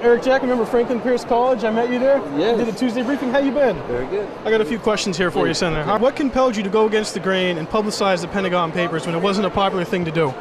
Eric Jackman, member of Franklin Pierce College. I met you there. Yes. Did a Tuesday briefing. How you been? Very good. I got a few questions here for you, Senator. What compelled you to go against the grain and publicize the Pentagon Papers when it wasn't a popular thing to do?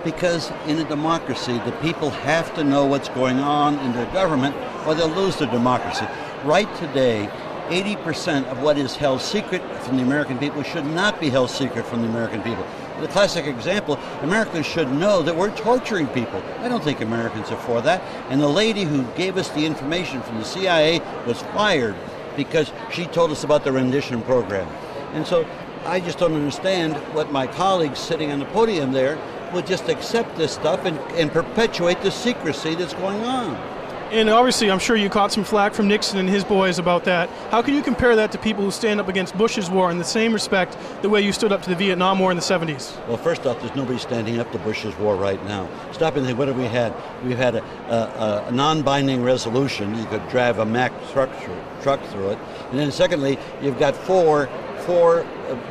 Because in a democracy, the people have to know what's going on in their government or they'll lose their democracy. Right today, 80% of what is held secret from the American people should not be held secret from the American people. The classic example, Americans should know that we're torturing people. I don't think Americans are for that. And the lady who gave us the information from the CIA was fired because she told us about the rendition program. And so I just don't understand what my colleagues sitting on the podium there would just accept this stuff and perpetuate the secrecy that's going on. And obviously, I'm sure you caught some flack from Nixon and his boys about that. How can you compare that to people who stand up against Bush's war in the same respect, the way you stood up to the Vietnam War in the 70s? Well, first off, there's nobody standing up to Bush's war right now. Stop and think, what have we had? We've had a non-binding resolution. You could drive a Mack truck through it. And then secondly, you've got four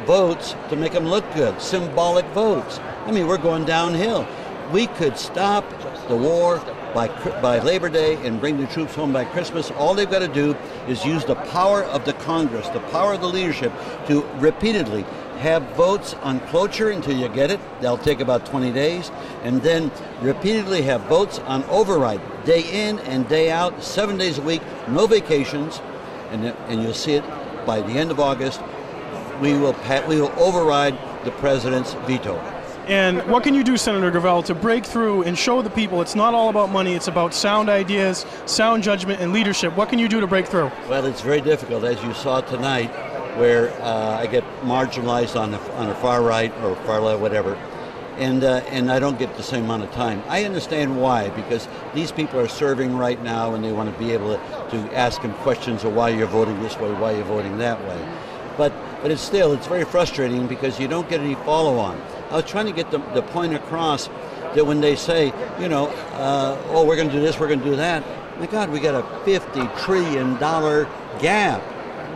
votes to make them look good, symbolic votes. I mean, we're going downhill. We could stop the war by Labor Day and bring the troops home by Christmas. All they've got to do is use the power of the Congress, the power of the leadership, to repeatedly have votes on cloture until you get it. They'll take about 20 days. And then repeatedly have votes on override, day in and day out, 7 days a week, no vacations. And you'll see it by the end of August. We will override the president's veto. And what can you do, Senator Gravel, to break through and show the people it's not all about money, it's about sound ideas, sound judgment, and leadership? What can you do to break through? Well, it's very difficult, as you saw tonight, where I get marginalized on the far right or far left, whatever, and I don't get the same amount of time. I understand why, because these people are serving right now and they want to be able to ask them questions of why you're voting this way, why you're voting that way. But it's very frustrating because you don't get any follow-on. I was trying to get the point across that when they say, oh, we're going to do this, we're going to do that, my God, we got a $50 trillion gap.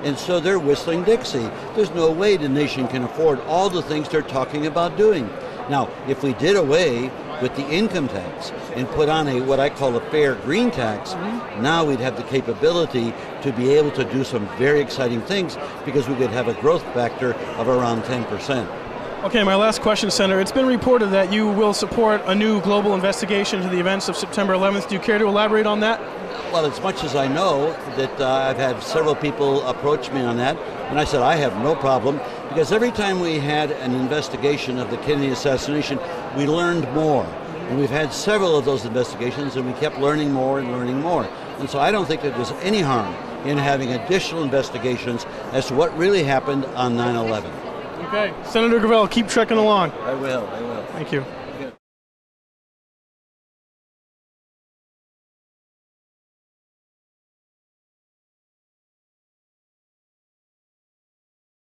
And so they're whistling Dixie. There's no way the nation can afford all the things they're talking about doing. Now, if we did away with the income tax and put on what I call a fair green tax, now we'd have the capability to be able to do some very exciting things because we could have a growth factor of around 10%. Okay, my last question, Senator. It's been reported that you will support a new global investigation into the events of September 11th. Do you care to elaborate on that? Well, as much as I know that I've had several people approach me on that, and I said I have no problem, because every time we had an investigation of the Kennedy assassination, we learned more. And we've had several of those investigations, and we kept learning more and learning more. And so I don't think that there's any harm in having additional investigations as to what really happened on 9/11. Okay. Senator Gravel, keep trekking along. I will. Thank you.